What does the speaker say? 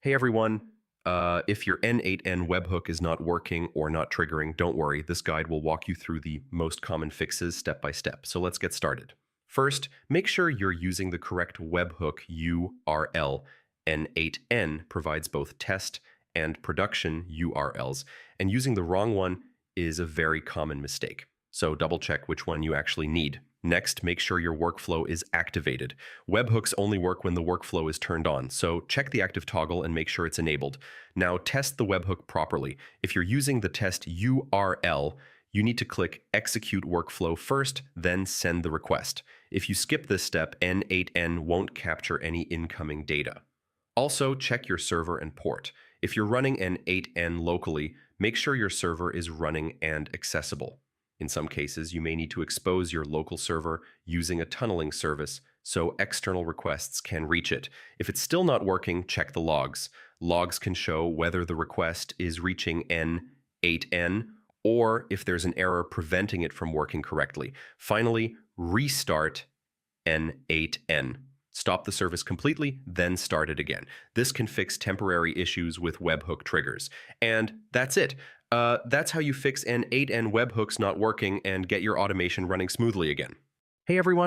Hey everyone, if your n8n webhook is not working or not triggering, don't worry. This guide will walk you through the most common fixes step by step. So let's get started. First, make sure you're using the correct webhook URL. n8n provides both test and production URLs, and using the wrong one is a very common mistake. So double check which one you actually need. Next, make sure your workflow is activated. Webhooks only work when the workflow is turned on, so check the active toggle and make sure it's enabled. Now test the webhook properly. If you're using the test URL, you need to click Execute Workflow first, then send the request. If you skip this step, n8n won't capture any incoming data. Also, check your server and port. If you're running n8n locally, make sure your server is running and accessible. In some cases, you may need to expose your local server using a tunneling service so external requests can reach it. If it's still not working, check the logs. Logs can show whether the request is reaching n8n or if there's an error preventing it from working correctly. Finally, restart n8n. Stop the service completely, then start it again. This can fix temporary issues with webhook triggers. And that's it. That's how you fix n8n webhooks not working and get your automation running smoothly again. Hey everyone,